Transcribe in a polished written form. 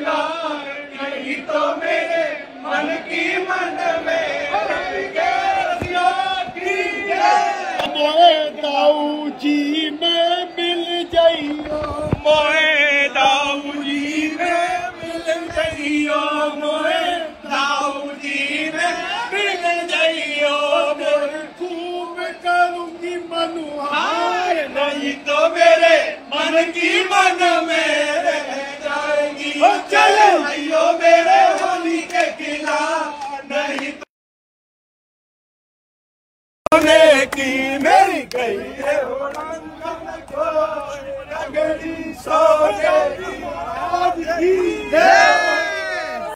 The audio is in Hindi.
दिलदार, नहीं तो मेरे मन की मन में मोए दाऊ जी में मिल जाइयो, मोए दाऊ जी में मिल जाइयो, मोए दाऊ जी में मिल जाइयो। खूब करूंगी मनुहार, नहीं तो मेरे मन की मन में